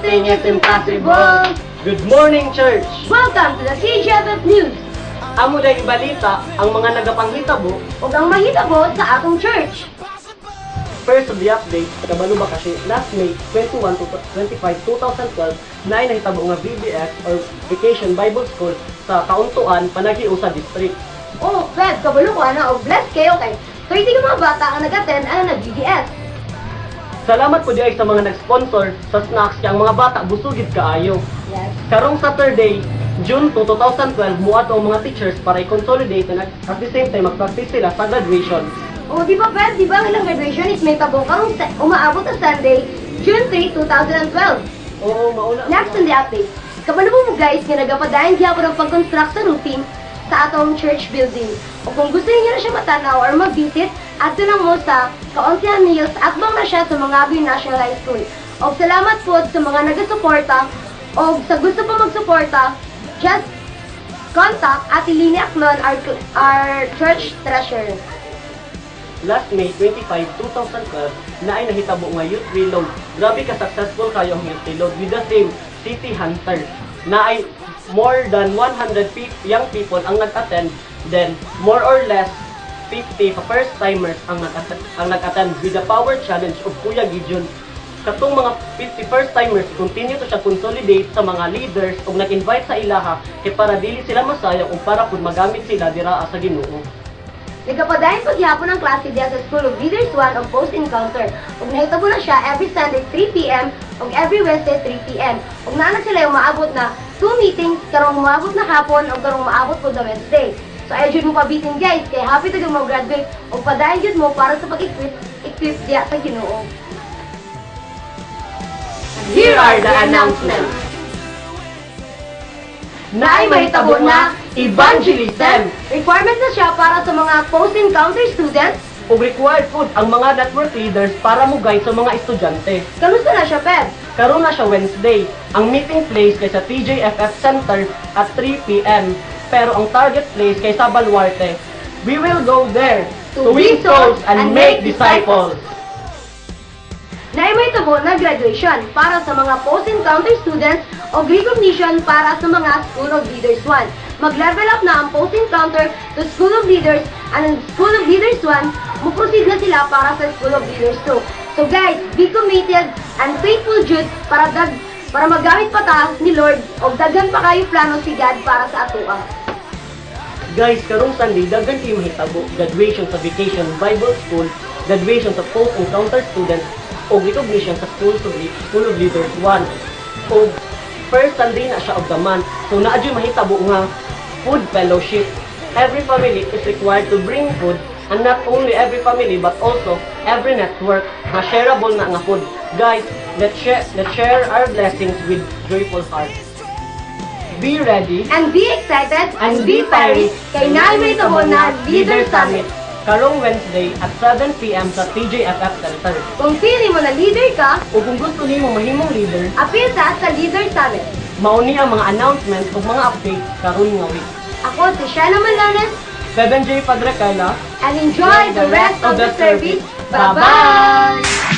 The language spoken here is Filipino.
Nothing is impossible. Good morning, church! Welcome to the CGFF News. Amo day ibalita ang mga nagapanghitabo. Ug ang mahitabo sa atong church. First of the update, kabalo ba kasi last May 21 to 25, 2012 na ay nahitabo nga VBS or Vacation Bible School sa Kauntuan, Panagiusa District. Oh, Fred, kabalo ko na og blessed kayo kay 30 ka mga bata ang nag-attend ang nag-VBS. Salamat po diay sa mga nag-sponsor sa snacks kay ang mga bata busugid kaayo. Yes. Karong Saturday, June 2, 2012, muad ang mga teachers para i-consolidate and at the same time mag-practice sila sa graduation. Oh, di ba Fred, di ba ang ilang graduation is may tabo karong umaabot sa Sunday, June 3, 2012. Oo, mauna. Next on the update, kabalo mo guys nga nagapadayon gyapon ang pag-construct sa roofing sa atong church building. O kung gusto niyo na siya matanaw or mag-visit, adto lang mo sa Kaunsian Hills at bang na siya sa Mangabi National High School. O salamat po sa mga nagasuporta o sa gusto pa magsuporta, just contact Ate Lini Aclon, our church treasurer. Last May 25, 2012, na ay nahitabo nga youth reload. Grabe ka successful kayo ang youth reload with the same City Hunter na ay more than 100 young people ang nag-attend, then more or less 50 first-timers ang nag-attend with the power challenge of Kuya Gideon. Katong mga 50 first-timers, continue to siya consolidate sa mga leaders o nag-invite sa ilaha kay para dili sila masayang o para kung magamit sila dira sa Ginoo. Nagapadayon paghihapon ang klase diya sa School of Leaders 1 o Post Encounter. Ug nahitabo na siya every Sunday 3 p.m. ug every Wednesday 3 p.m. Ug naana sila yung maabot na 2 meetings karong maabot na hapon ug karong maabot po sa Wednesday. So ay jud mo pabitin guys kay happy to mo graduate ug padayon jud mo para sa pag-equip diya sa Ginoo. Here are the announcements. Naay mahitabo na evangelism. Requirements na siya para sa mga post-encounter students. O required food ang mga network leaders para mo guide sa mga estudyante. Kamusta na siya, Peb? Karon na siya Wednesday. Ang meeting place kay sa TJFF Center at 3 p.m. Pero ang target place kay sa Baluarte. We will go there to win souls and make disciples. Naay mahitabo na graduation para sa mga post-encounter students o recognition para sa mga School of Leaders 1. Mag-level up na ang post-encounter to School of Leaders and ang School of Leaders 1, muproceed na sila para sa School of Leaders 2. So guys, be committed and faithful jud para magamit pa ta ni Lord o daghan pa kayo plano si God para sa atoa. Guys, karong Sunday, daghan kayo mahitabo. Graduation sa Vacation Bible School, graduation sa post-encounter students, o recognition sa School of Leaders 1. O first Sunday na siya of the month. So naadyo mahitabo nga food fellowship. Every family is required to bring food, and not only every family but also every network na shareable na nga food. Guys, let's share our blessings with joyful hearts. Be ready And be excited and be fiery kay naay mahitabo na Leader Summit. Karong Wednesday at 7 p.m. sa TJFF Center. Kung pili mo na leader ka, O kung gusto niyo mahimong leader, appeal sa Leader Summit. mauni ang mga announcements o mga updates karon nga week. Ako si Shana Malanes 7J Padre Carla, and enjoy the rest of the service. Bye-bye!